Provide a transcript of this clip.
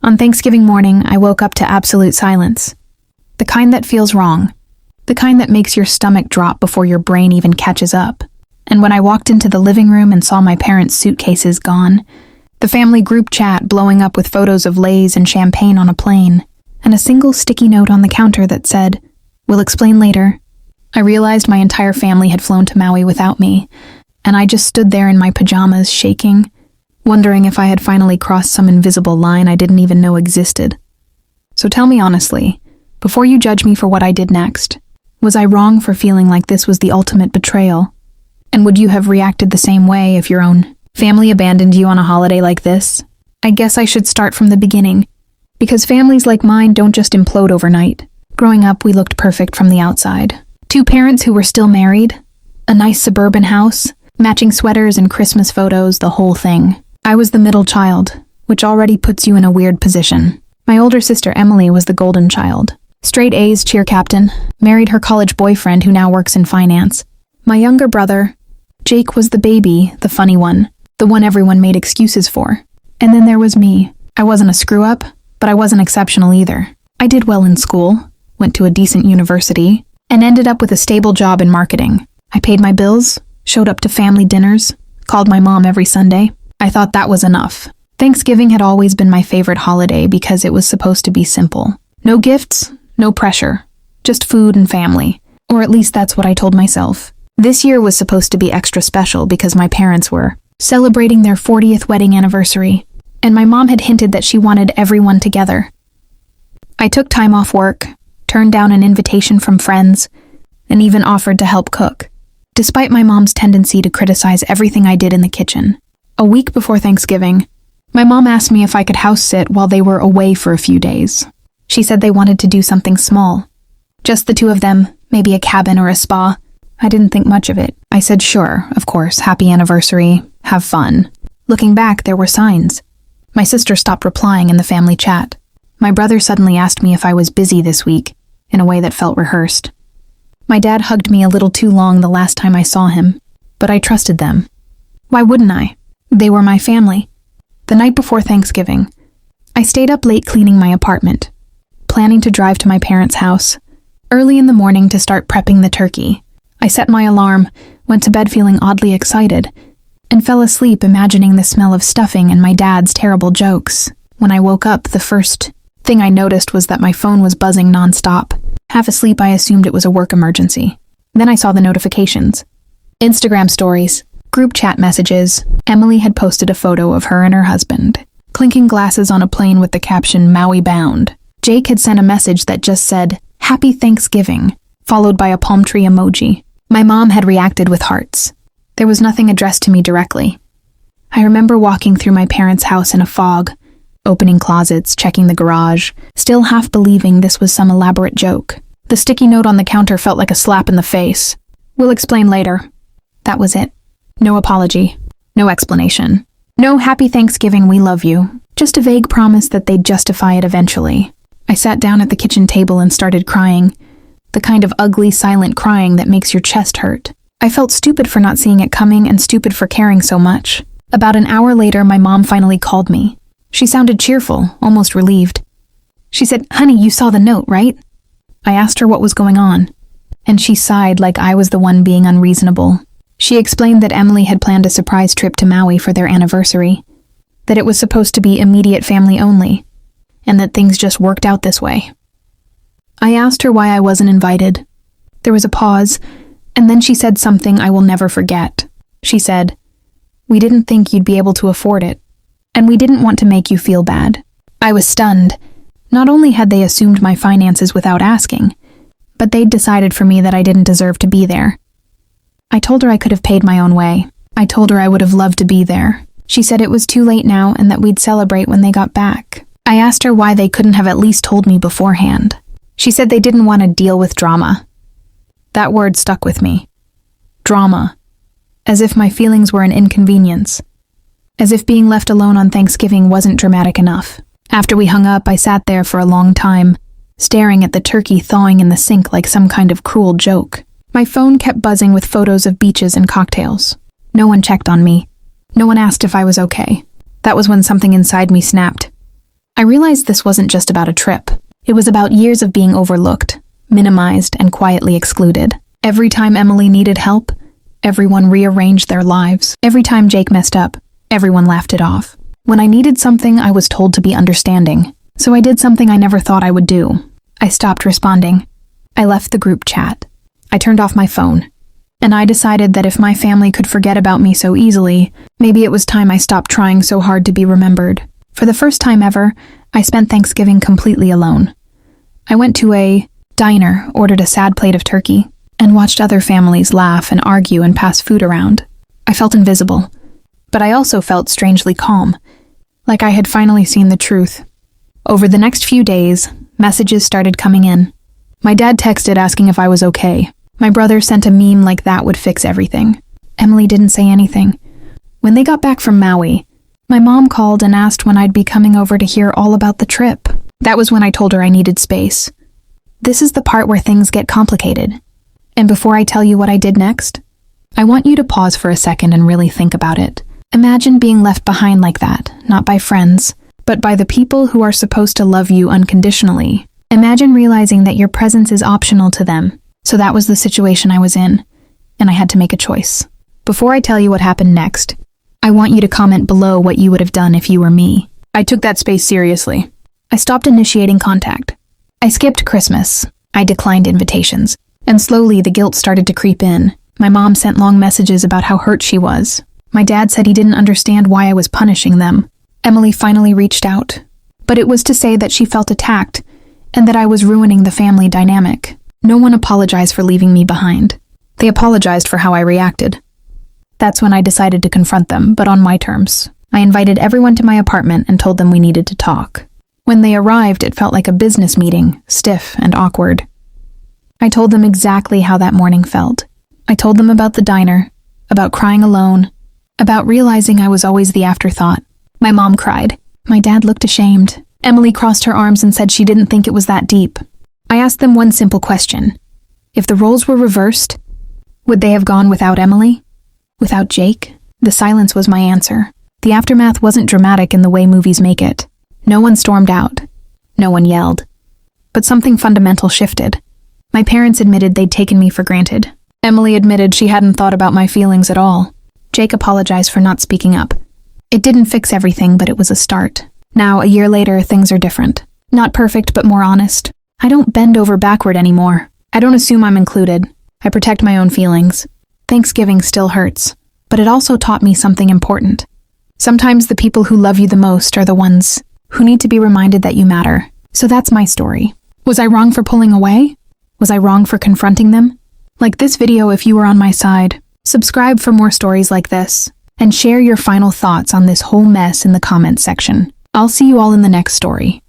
On Thanksgiving morning, I woke up to absolute silence. The kind that feels wrong. The kind that makes your stomach drop before your brain even catches up. And when I walked into the living room and saw my parents' suitcases gone, the family group chat blowing up with photos of Lay's and champagne on a plane, and a single sticky note on the counter that said, "We'll explain later," I realized my entire family had flown to Maui without me, and I just stood there in my pajamas, shaking, wondering if I had finally crossed some invisible line I didn't even know existed. So tell me honestly, before you judge me for what I did next, was I wrong for feeling like this was the ultimate betrayal? And would you have reacted the same way if your own family abandoned you on a holiday like this? I guess I should start from the beginning, because families like mine don't just implode overnight. Growing up, we looked perfect from the outside. 2 parents who were still married, a nice suburban house, matching sweaters and Christmas photos, the whole thing. I was the middle child, which already puts you in a weird position. My older sister Emily was the golden child. Straight A's, cheer captain, married her college boyfriend who now works in finance. My younger brother, Jake, was the baby, the funny one, the one everyone made excuses for. And then there was me. I wasn't a screw-up, but I wasn't exceptional either. I did well in school, went to a decent university, and ended up with a stable job in marketing. I paid my bills, showed up to family dinners, called my mom every Sunday. I thought that was enough. Thanksgiving had always been my favorite holiday because it was supposed to be simple. No gifts, no pressure, just food and family. Or at least that's what I told myself. This year was supposed to be extra special because my parents were celebrating their 40th wedding anniversary, and my mom had hinted that she wanted everyone together. I took time off work, turned down an invitation from friends, and even offered to help cook, despite my mom's tendency to criticize everything I did in the kitchen. A week before Thanksgiving, my mom asked me if I could house sit while they were away for a few days. She said they wanted to do something small. Just the 2 of them, maybe a cabin or a spa. I didn't think much of it. I said sure, of course, happy anniversary, have fun. Looking back, there were signs. My sister stopped replying in the family chat. My brother suddenly asked me if I was busy this week, in a way that felt rehearsed. My dad hugged me a little too long the last time I saw him, but I trusted them. Why wouldn't I? They were my family. The night before Thanksgiving, I stayed up late cleaning my apartment, planning to drive to my parents' house, early in the morning to start prepping the turkey. I set my alarm, went to bed feeling oddly excited, and fell asleep imagining the smell of stuffing and my dad's terrible jokes. When I woke up, the first thing I noticed was that my phone was buzzing nonstop. Half asleep, I assumed it was a work emergency. Then I saw the notifications. Instagram stories, group chat messages. Emily had posted a photo of her and her husband, clinking glasses on a plane with the caption, "Maui bound." Jake had sent a message that just said, "Happy Thanksgiving," followed by a palm tree emoji. My mom had reacted with hearts. There was nothing addressed to me directly. I remember walking through my parents' house in a fog, opening closets, checking the garage, still half believing this was some elaborate joke. The sticky note on the counter felt like a slap in the face. "We'll explain later." That was it. No apology. No explanation. No happy Thanksgiving, we love you. Just a vague promise that they'd justify it eventually. I sat down at the kitchen table and started crying. The kind of ugly, silent crying that makes your chest hurt. I felt stupid for not seeing it coming and stupid for caring so much. About an hour later, my mom finally called me. She sounded cheerful, almost relieved. She said, "Honey, you saw the note, right?" I asked her what was going on, and she sighed like I was the one being unreasonable. She explained that Emily had planned a surprise trip to Maui for their anniversary, that it was supposed to be immediate family only, and that things just worked out this way. I asked her why I wasn't invited. There was a pause, and then she said something I will never forget. She said, "We didn't think you'd be able to afford it, and we didn't want to make you feel bad." I was stunned. Not only had they assumed my finances without asking, but they'd decided for me that I didn't deserve to be there. I told her I could have paid my own way. I told her I would have loved to be there. She said it was too late now and that we'd celebrate when they got back. I asked her why they couldn't have at least told me beforehand. She said they didn't want to deal with drama. That word stuck with me. Drama. As if my feelings were an inconvenience. As if being left alone on Thanksgiving wasn't dramatic enough. After we hung up, I sat there for a long time, staring at the turkey thawing in the sink like some kind of cruel joke. My phone kept buzzing with photos of beaches and cocktails. No one checked on me. No one asked if I was okay. That was when something inside me snapped. I realized this wasn't just about a trip. It was about years of being overlooked, minimized, and quietly excluded. Every time Emily needed help, everyone rearranged their lives. Every time Jake messed up, everyone laughed it off. When I needed something, I was told to be understanding. So I did something I never thought I would do. I stopped responding. I left the group chat. I turned off my phone. And I decided that if my family could forget about me so easily, maybe it was time I stopped trying so hard to be remembered. For the first time ever, I spent Thanksgiving completely alone. I went to a diner, ordered a sad plate of turkey, and watched other families laugh and argue and pass food around. I felt invisible, but I also felt strangely calm, like I had finally seen the truth. Over the next few days, messages started coming in. My dad texted asking if I was okay. My brother sent a meme like that would fix everything. Emily didn't say anything. When they got back from Maui, my mom called and asked when I'd be coming over to hear all about the trip. That was when I told her I needed space. This is the part where things get complicated. And before I tell you what I did next, I want you to pause for a second and really think about it. Imagine being left behind like that, not by friends, but by the people who are supposed to love you unconditionally. Imagine realizing that your presence is optional to them. So that was the situation I was in, and I had to make a choice. Before I tell you what happened next, I want you to comment below what you would have done if you were me. I took that space seriously. I stopped initiating contact. I skipped Christmas. I declined invitations. And slowly the guilt started to creep in. My mom sent long messages about how hurt she was. My dad said he didn't understand why I was punishing them. Emily finally reached out. But it was to say that she felt attacked, and that I was ruining the family dynamic. No one apologized for leaving me behind. They apologized for how I reacted. That's when I decided to confront them, but on my terms. I invited everyone to my apartment and told them we needed to talk. When they arrived, it felt like a business meeting, stiff and awkward. I told them exactly how that morning felt. I told them about the diner, about crying alone, about realizing I was always the afterthought. My mom cried. My dad looked ashamed. Emily crossed her arms and said she didn't think it was that deep. I asked them one simple question. If the roles were reversed, would they have gone without Emily? Without Jake? The silence was my answer. The aftermath wasn't dramatic in the way movies make it. No one stormed out. No one yelled. But something fundamental shifted. My parents admitted they'd taken me for granted. Emily admitted she hadn't thought about my feelings at all. Jake apologized for not speaking up. It didn't fix everything, but it was a start. Now, a year later, things are different. Not perfect, but more honest. I don't bend over backward anymore. I don't assume I'm included. I protect my own feelings. Thanksgiving still hurts, but it also taught me something important. Sometimes the people who love you the most are the ones who need to be reminded that you matter. So that's my story. Was I wrong for pulling away? Was I wrong for confronting them? Like this video if you were on my side. Subscribe for more stories like this, and share your final thoughts on this whole mess in the comments section. I'll see you all in the next story.